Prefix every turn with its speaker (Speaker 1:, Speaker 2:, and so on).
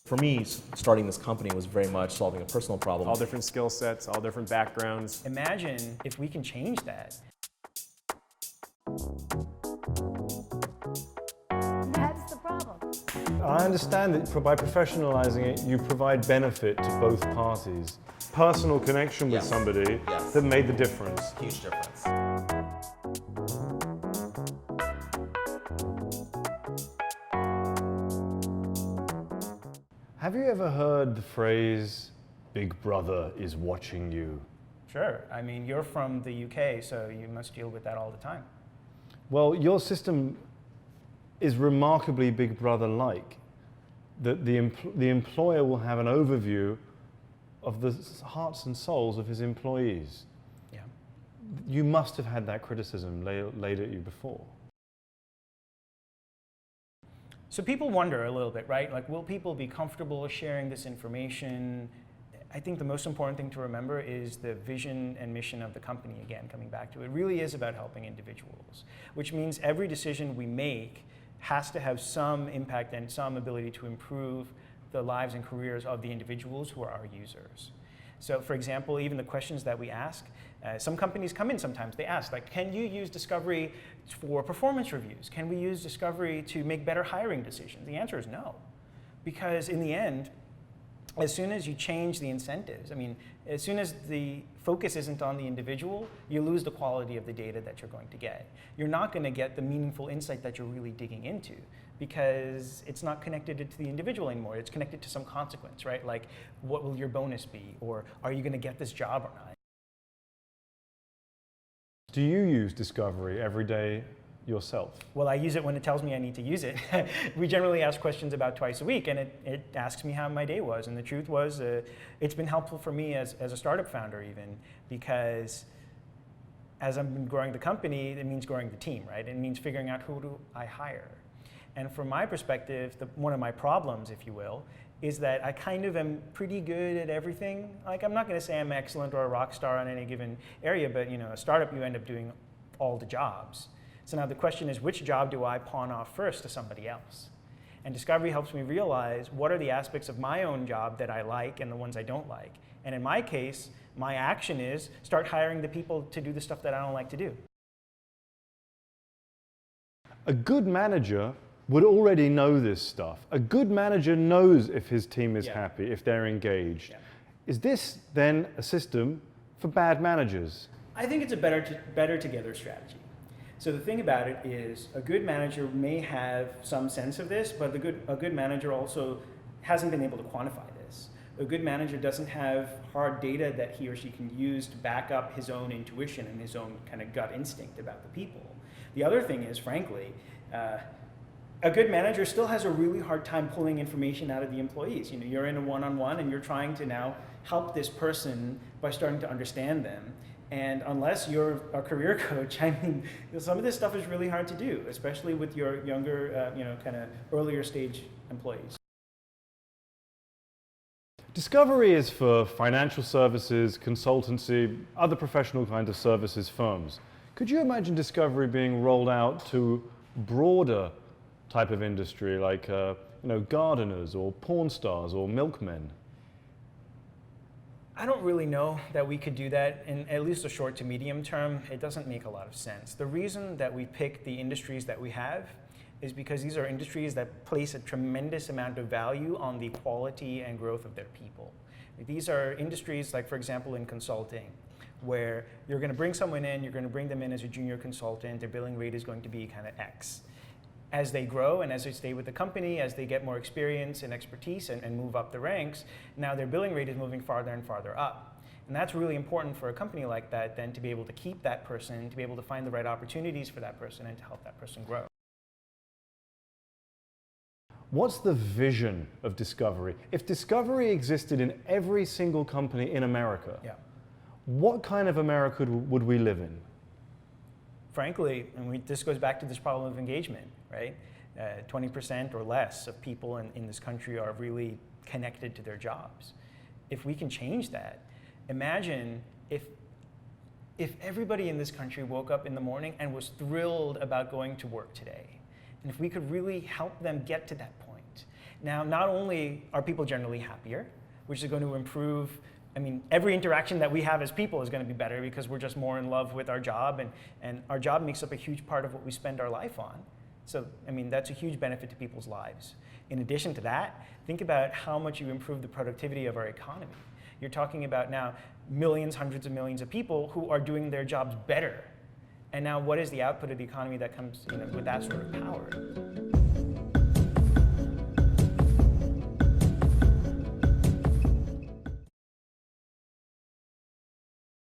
Speaker 1: For me, starting this company was very much solving a personal problem.
Speaker 2: All different skill sets, all different backgrounds.
Speaker 3: Imagine if we can change that.
Speaker 4: That's the problem.
Speaker 5: I understand that by professionalizing it, you provide benefit to both parties. Personal connection with somebody that made the difference.
Speaker 1: Huge difference.
Speaker 5: Have you ever heard the phrase, "Big Brother is watching you"?
Speaker 3: Sure. I mean, you're from the UK, so you must deal with that all the time.
Speaker 5: Well, your system is remarkably Big Brother-like. That the employer will have an overview of the hearts and souls of his employees.
Speaker 3: Yeah.
Speaker 5: You must have had that criticism laid at you before.
Speaker 3: So people wonder a little bit, right? Like, will people be comfortable sharing this information? I think the most important thing to remember is the vision and mission of the company, again, coming back to it. It really is about helping individuals, which means every decision we make has to have some impact and some ability to improve the lives and careers of the individuals who are our users. So for example, even the questions that we ask, some companies come in sometimes, they ask, like, can you use Discovery for performance reviews? Can we use Discovery to make better hiring decisions? The answer is no. Because in the end, as soon as you change the incentives, I mean, as soon as the focus isn't on the individual, you lose the quality of the data that you're going to get. You're not going to get the meaningful insight that you're really digging into because it's not connected to the individual anymore. It's connected to some consequence, right? Like, what will your bonus be? Or are you going to get this job or not?
Speaker 5: Do you use Discovery every day yourself?
Speaker 3: Well, I use it when it tells me I need to use it. We generally ask questions about twice a week, and it asks me how my day was. And the truth was, it's been helpful for me as a startup founder even, because as I've been growing the company, it means growing the team, right? It means figuring out who do I hire. And from my perspective, one of my problems, if you will, is that I kind of am pretty good at everything. Like, I'm not going to say I'm excellent or a rock star on any given area, but a startup, you end up doing all the jobs. So now the question is, which job do I pawn off first to somebody else? And Discovery helps me realize what are the aspects of my own job that I like and the ones I don't like. And in my case, my action is start hiring the people to do the stuff that I don't like to do.
Speaker 5: A good manager would already know this stuff. A good manager knows if his team is happy, if they're engaged. Is this then a system for bad managers?
Speaker 3: I think it's a better together strategy. So the thing about it is, a good manager may have some sense of this, but a good manager also hasn't been able to quantify this. A good manager doesn't have hard data that he or she can use to back up his own intuition and his own kind of gut instinct about the people. The other thing is, frankly, a good manager still has a really hard time pulling information out of the employees. You're in a one-on-one and you're trying to now help this person by starting to understand them. And unless you're a career coach, I mean, some of this stuff is really hard to do, especially with your younger, kind of earlier stage employees.
Speaker 5: Discovery is for financial services, consultancy, other professional kind of services firms. Could you imagine Discovery being rolled out to broader type of industry like gardeners or porn stars or milkmen?
Speaker 3: I don't really know that we could do that in at least the short to medium term. It doesn't make a lot of sense. The reason that we pick the industries that we have is because these are industries that place a tremendous amount of value on the quality and growth of their people. These are industries like, for example, in consulting, where you're going to bring someone in, you're going to bring them in as a junior consultant, their billing rate is going to be kind of X. As they grow and as they stay with the company, as they get more experience and expertise and move up the ranks, now their billing rate is moving farther and farther up. And that's really important for a company like that then to be able to keep that person, to be able to find the right opportunities for that person and to help that person grow.
Speaker 5: What's the vision of Discovery? If Discovery existed in every single company in America, what kind of America would we live in?
Speaker 3: Frankly, and this goes back to this problem of engagement, right? 20% or less of people in this country are really connected to their jobs. If we can change that, imagine if everybody in this country woke up in the morning and was thrilled about going to work today. And if we could really help them get to that point, Now, not only are people generally happier, which is going to improve, I mean, every interaction that we have as people is going to be better because we're just more in love with our job, and our job makes up a huge part of what we spend our life on. So, I mean, that's a huge benefit to people's lives. In addition to that, think about how much you improve the productivity of our economy. You're talking about now millions, hundreds of millions of people who are doing their jobs better. And now what is the output of the economy that comes with that sort of power?